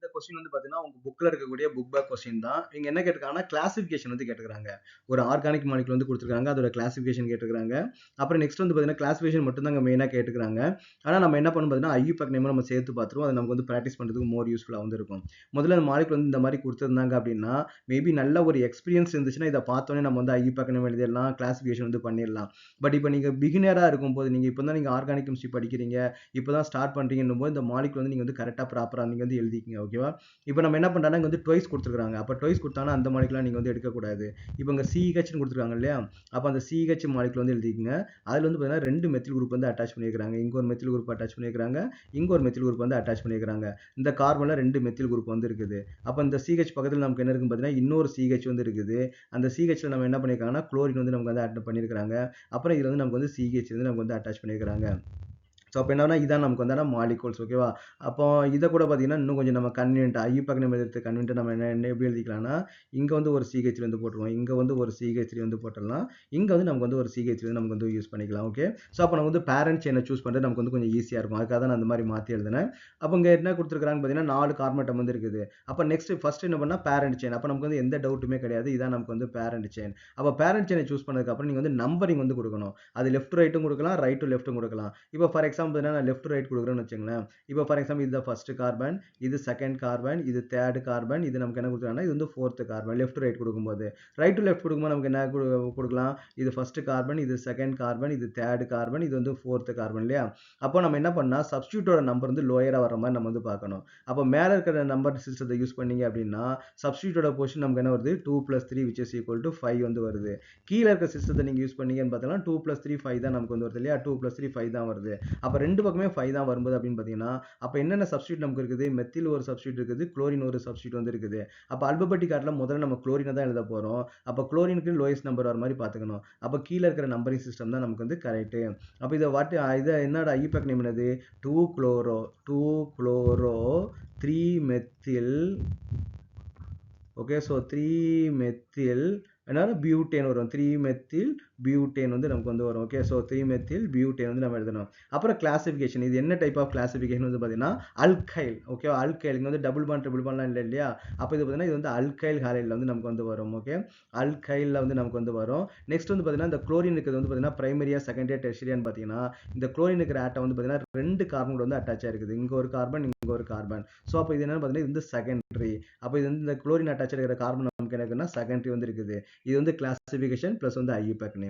இந்த கொஸ்டின் வந்து பாத்தீங்கன்னா உங்க புக்ல இருக்கக்கூடிய புக் பேக் கொஸ்டின் தான். இங்க என்ன கேட்டிருக்காங்கன்னா கிளாசிஃபிகேஷன் வந்து கேட்டிருக்காங்க. ஒரு ஆர்கானிக் மாலிகுல் வந்து கொடுத்துருக்காங்க, அதோட கிளாசிஃபிகேஷன் கேட்டிருக்காங்க. அப்புறம் நெக்ஸ்ட் வந்து பாத்தீங்கன்னா கிளாசிஃபிகேஷன் மட்டும் தான் மெயினா கேட்டிருக்காங்க. ஆனா நம்ம என்ன பண்ணணும் பாத்தீங்கன்னா ஐயூபேக் நேம் நம்ம சேர்த்து பார்த்துருவோம். அது நமக்கு வந்து பிராக்டிஸ் பண்றதுக்கு மோர் யூஸ்ஃபுல்லா வந்து இருக்கும். முதல்ல அந்த மாலிகுல் வந்து இந்த மாதிரி கொடுத்திருந்தாங்க அப்படின்னா மேபி நல்ல ஒரு எக்ஸ்பீரியன்ஸ் இருந்துச்சுன்னா இதை பார்த்தோன்னே நம்ம வந்து ஐயூபேக் நேம் எழுதிடலாம், கிளாசிஃபிகேஷன் வந்து பண்ணிடலாம். பட் இப்போ நீங்க பிகினரா இருக்கும்போது நீங்க இப்போ தான் நீங்க ஆர்கானிக் கெமிஸ்ட்ரி படிக்கிறீங்க, இப்போ தான் ஸ்டார்ட் பண்றீங்கன்னும் போது இந்த மாலிகுல் வந்து நீங்க வந்து கரெக்டா ப்ராப்பரா நீங்க வந்து எழுதிக்கங்க. ஓகேவா? இப்போ நம்ம என்ன பண்றோம்னா இங்க வந்து ட்வைஸ் கொடுத்துருக்காங்க. அப்ப ட்வைஸ் கொடுத்தாங்கன்னா அந்த மாலிகுலா நீங்க வந்து எடுக்கக்கூடாது. இப்போ இங்க CHன்னு கொடுத்துருக்காங்க இல்லையா? அப்ப அந்த CH மாலிகுல் வந்து எழுதிக்கங்க. அதுல வந்து பாத்தீங்கன்னா 2 மெத்தில் குரூப் வந்து அட்டாச் பண்ணியிருக்காங்க. இங்க ஒரு மெத்தில் குரூப் அட்டாச் பண்ணியிருக்காங்க, இங்க ஒரு மெத்தில் குரூப் வந்து அட்டாச் பண்ணியிருக்காங்க. இந்த கார்பன்ல 2 மெத்தில் குரூப் வந்து இருக்குது. அப்ப இந்த CH பக்கத்துல நமக்கு என்ன இருக்குன்னு பாத்தீங்கன்னா இன்னொரு CH வந்து இருக்குது. அந்த CHல நம்ம என்ன பண்ணிருக்காங்கன்னா குளோரின் வந்து நமக்கு வந்து ஆட் பண்ணியிருக்காங்க. அப்புறம் இதுல வந்து நமக்கு வந்து CH வந்து நமக்கு வந்து அட்டாச் பண்ணியிருக்காங்க. ஸோ அப்போ என்னன்னா இதான் நமக்கு வந்தானா மாலிகூல்ஸ். ஓகேவா? அப்போ இதை கூட பார்த்தீங்கன்னா இன்னும் கொஞ்சம் நம்ம கன்வீனியன்ட் ஐயூபேக் நம்ம எடுத்து கன்வீனியன்ட் நம்ம என்ன எப்படி எழுதிக்கலாம்னா இங்கே வந்து ஒரு CH3 வந்து போட்டுருவோம், இங்கே வந்து ஒரு CH3 வந்து போட்டுடலாம், இங்கே வந்து நமக்கு வந்து ஒரு CH3 வந்து நமக்கு வந்து யூஸ் பண்ணிக்கலாம். ஓகே, ஸோ அப்போ நம்ம வந்து பேரண்ட் செயினை சூஸ் பண்ணுறது நமக்கு வந்து கொஞ்சம் ஈஸியாக இருக்கும். அதுக்காக தான் நான் அந்த மாதிரி மாற்றி எழுதினேன். அப்போ இங்கே என்ன கொடுத்துருக்காங்கன்னு பார்த்தீங்கன்னா 4 கார்பன் வந்து இருக்குது. அப்போ நெக்ஸ்ட் ஃபர்ஸ்ட் என்ன பண்ணால் பேரண்ட் செயின். அப்போ நமக்கு வந்து எந்த டவுட்டுமே கிடையாது, இதான் நமக்கு வந்து பேரண்ட் செயின். அப்போ பேரண்ட் செயினை சூஸ் பண்ணதுக்கப்புறம் நீங்கள் வந்து நம்பரிங் வந்து கொடுக்கணும். அது லெஃப்ட் ரைட்டும் கொடுக்கலாம், ரைட் டு லெஃப்ட்டும் கொடுக்கலாம். இப்போ ஃபார் எக்ஸாம்பிள் நான் லெஃப்ட் ரைட் கொடுக்குறேன்னு வச்சுங்களேன். இப்போ ஃபார் எக்ஸாம்பிள் இது ஃபர்ஸ்ட் கார்பன், இது செகண்ட் கார்பன், இது தேர்ட் கார்பன், இது நமக்கு என்ன கொடுக்குறாங்கன்னா இது வந்து ஃபோர்த் கார்பன். லெஃப்ட் ரைட் கொடுக்கும்போது ரைட் டு லெஃப்ட் கொடுக்கும்போது நமக்கு என்ன கொடுக்கலாம், இது ஃபர்ஸ்ட் கார்பன், இது செகண்ட் கார்பன், இது தேர்ட் கார்பன், இது வந்து ஃபோர்த் கார்பன் இல்லையா? அப்போ நம்ம என்ன பண்ணா சப்ஸ்டியூட்டோட நம்பர் வந்து லோயரா வர மாதிரி நம்ம வந்து பார்க்கணும். அப்போ மேல இருக்கிற நம்பர் சிஸ்டத்தை யூஸ் பண்ணீங்க அப்படின்னா சப்ஸ்டியூட்டோட பொசிஷன் நமக்கு என்ன வருது 2 + 3 which is equal to 5 வந்து வருது. கீழே இருக்க சிஸ்டத்தை நீங்க யூஸ் பண்ணீங்கன்னு பார்த்தீங்கன்னா 2 + 3 5 தான் நமக்கு வந்து வருது இல்லையா? 2 + 3 5 தான் வருது. அப்ப ரெண்டு பக்கமே 5 தான் வரும்போது அப்படின்னு பார்த்தீங்கன்னா அப்ப என்னென்ன சப்ஸ்டியூட் நமக்கு இருக்குது, மெத்தில் ஒரு சப்ஸ்டியூட் இருக்குது, குளோரின் ஒரு சப்ஸ்டியூட் வந்து இருக்குது. அப்ப அல்பபெட்டிக் ஆர்டர்ல முதல்ல நம்ம குளோரினை தான் எழுத போறோம். அப்ப குளோரினுக்கு லோயஸ்ட் நம்பர் வர மாதிரி பார்த்துக்கணும். அப்ப கீழே இருக்கிற நம்பரிங் சிஸ்டம் தான் நமக்கு வந்து கரெக்ட். அப்ப இதை என்னோட ஐயூபேக் நேம் என்னது 2 chloro 3 methyl. Okay, so 3 methyl என்னன்னா பியூட்டேன் வரும். 3 மெத்தில் பியூட்டேன் வந்து நமக்கு வந்து வரும். ஓகே, ஸோ 3 மெத்தில் பியூட்டேன் வந்து நம்ம எழுதணும். அப்புறம் கிளாசிஃபிகேஷன், இது என்ன டைப் ஆஃப் கிளாசிஃபிகேஷன் வந்து பார்த்தீங்கன்னா அல்கைல். ஓகே, அல்கைல் இங்கே வந்து டபுள் பாண்ட்லாம் இல்லை இல்லையா? அப்போ இது பார்த்தீங்கன்னா இது வந்து அல்கைல் ஹாலைடில் வந்து நமக்கு வந்து வரும். ஓகே, அல்கைலில் வந்து நமக்கு வந்து வரும். நெக்ஸ்ட் வந்து பார்த்தீங்கன்னா இந்த குளோரின் இருக்கிறது வந்து பார்த்தீங்கன்னா பிரைமரியா செகண்டரியா டெர்ஷரியான்னு பார்த்தீங்கன்னா இந்த குளோரின் இருக்கிற ஆட்டம் வந்து பார்த்தீங்கன்னா 2 கார்பன் வந்து அட்டாச் ஆயிருக்குது. இங்கே ஒரு கார்பன், இங்கே ஒரு கார்பன். ஸோ அப்போ இது என்னன்னு பார்த்தீங்கன்னா இது வந்து செகண்டரி. அப்போ இது வந்து இந்த குளோரின் அட்டாச் இருக்கிற கார்பன் நமக்கு என்ன இருக்குன்னா செகண்டரி வந்து இருக்குது. இது வந்து கிளாசிஃபிகேஷன் பிளஸ் வந்து ஐயூபேக் நேம்.